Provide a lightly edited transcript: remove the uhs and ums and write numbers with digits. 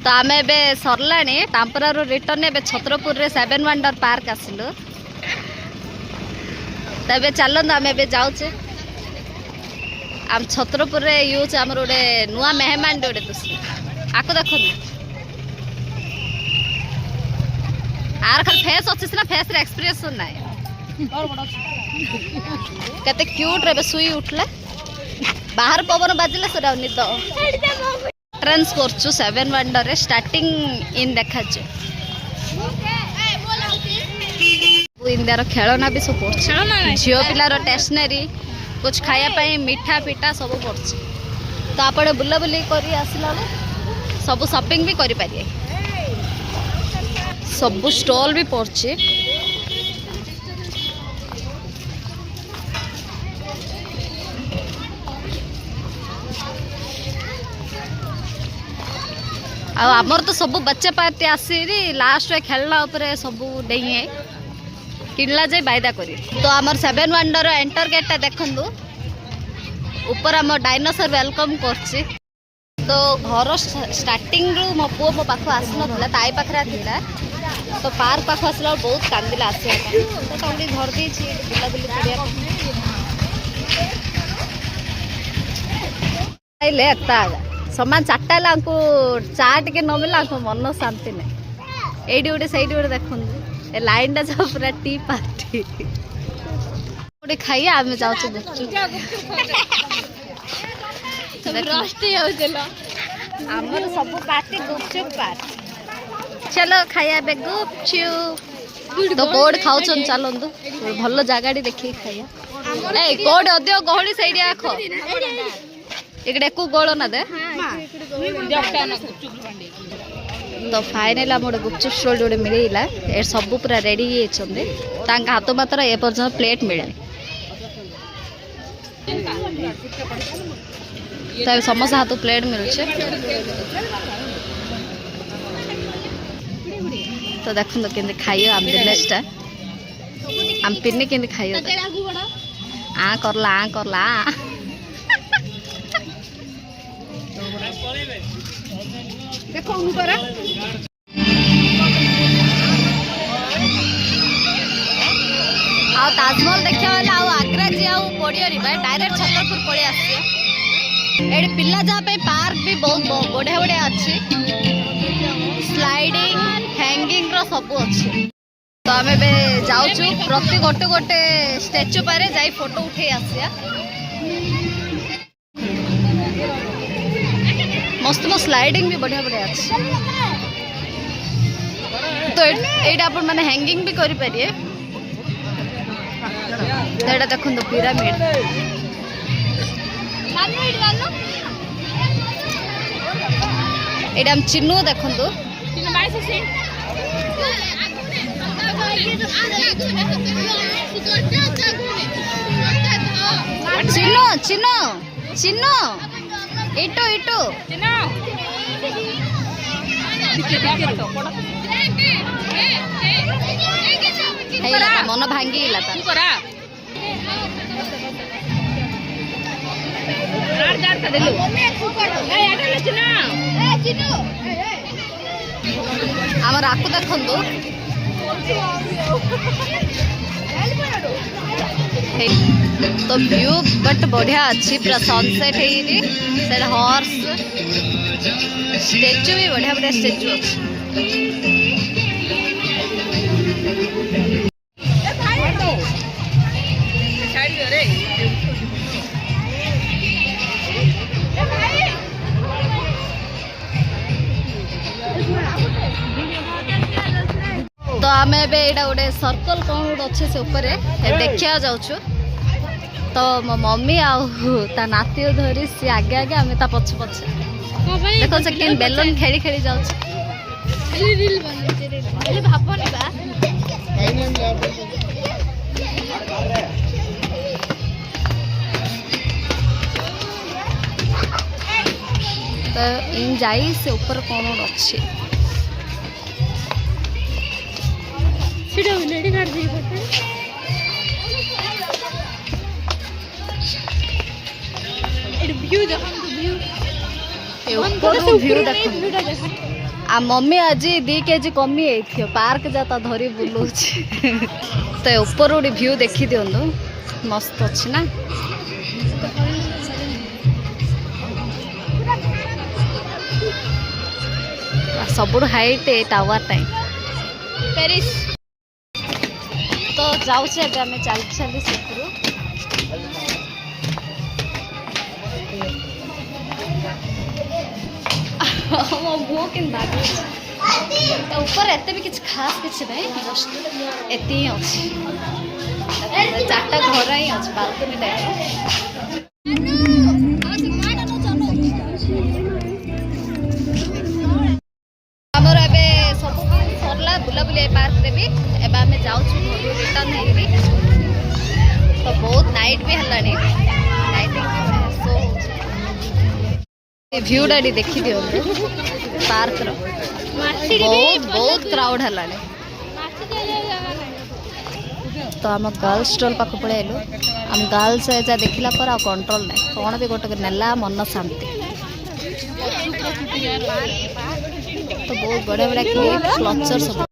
तो आम ए सरला टांपरा रिटर्न ए छत्रपुर रे 7 वंडर पार्क आसिलु तबे चलत आम ए जाऊे आम छत्रपुर रे यूज आम गोटे नुआ मेहमान गोटे दूसरी आको देख आर खाली फेस अच्छे ना फेस रे एक्सप्रेशन ना केते क्यूट रे सुई उठले बाहर पवन बाजिले से निद एंट्रेंस करछु 7 वंडर रे स्टार्टिंग इन देखा इंडिया खेलना भी सब पड़े झील पिलार स्टेशनरी कुछ खायापाई मिठा पिठा सब पड़े तो आप बुलाबुली कर आसला सब शॉपिंग भी करि पारिए सब स्टॉल भी पड़े आमर तो सब बच्चे पार्टी आसी लास्ट रे खेलना उपरे सब डेई किणला जाए बायदा करी तो आमर 7 वंडर एंटर गेटा देखंदु ऊपर आम डायनासोर वेलकम करछि तो घर स्टार्टिंग रु मो पुओ मो पाखो आसनथला ताई पाखरा थिला तो पार्क पाखो आसला बहुत कांदिला आसे तो तंडी घर दी छी बुला बुली करिया आइले एता समान 4टा लांको चाट के न मिला को मन शांति नहीं एडी उडे साइड उडे देखंदु ए लाइन डा जा पूरा टी पार्टी उडे खाइया आमे जाउ छ सब रस्टी हो चलो हमर सब पार्टी गुपचुप पार्टी चलो खाइया बे गुपचुप तो कोड खाउ छन चलंदु भल्लो जागाडी देखि खाइया ए कोड अदियो गहळी साइड आखो इकडे को गोळो ना दे तो फाइनल आम गोटे गुपचुप स्टॉल गोटे मिलला ए सब पूरा रेडी होती हाथ मात्र ए पर्यटन प्लेट मिले तो समस्त हाथ प्लेट मिलूचे तो देखो के खाइयो आम दिनेशटा आम पिन्नी के खाइयो आ करला देखो ऊपर आ ताजमहल देखा वाला आग्रा जी पड़ियो डायरेक्ट छतरपुर पड़े आसी पिला जहाँ पार्क भी बहुत बढ़िया बढ़िया अच्छी स्लाइडिंग हैंगिंग रो सब अच्छी तो आम जाऊँ प्रति गोटे गोटे स्टेच्यू पारे जाई फोटो उठे आसिया मस्त मस्त स्लाइडिंग भी बढ़िया बढ़िया अच्छी तो एटा अपन माने हैंगिंग भी करि परिए एटा देखन तो पिरामिड एटा हम चिन्नु देखन तो चिन्नु चिन्नु चिन्नु इटो इटो मन भांगी आमर आकु देखंदु तो व्यू बट बढ़िया अच्छी पूरा सनसेट है हॉर्स स्टेच्यू भी बढ़िया बढ़िया स्टेच्यू अच्छी तो आम एटा गोटे सर्कल कौन गोटे अच्छे से ऊपर देखा जाऊँ तो मो मम्मी आ नाती धरी सी आगे आगे आम ता पछ पछे देखो से किन बेलून खेली खेली जाऊँ तो इन जाई से ऊपर कौन अच्छी व्यू देखो आ मम्मी आज 2 kg कमी थी पार्क जाता धरी बुलूँ तो ऊपर गोटे व्यू देखी दिंतु मस्त अच्छी ना सब हाइट टावर टाइम पेरिस तो जाऊँ आम चल चली से मो मुँह के ऊपर एत भी किसी खास किसी ना जस्ट एति ही अच्छी 4टा घर ही अच्छे बालकनी टाइप आमर ए सब सरला बुलाबुली पार्क रे भी एबे आमे जाउछु घर रिटर्न हेरी तो बहुत नाइट भी हलानी लाइटिंग सो व्यू डाडी देखी दियो पार्क रो बहुत बहुत क्राउड हलानी तो आम गर्ल्स स्टॉल पाख पड़े आलु आम गर्ल्स जा देखला पर आ कंट्रोल नहीं कौन भी गोटे नेला मन शांति तो बहुत बड़े बड़े क्लिप क्लचर सब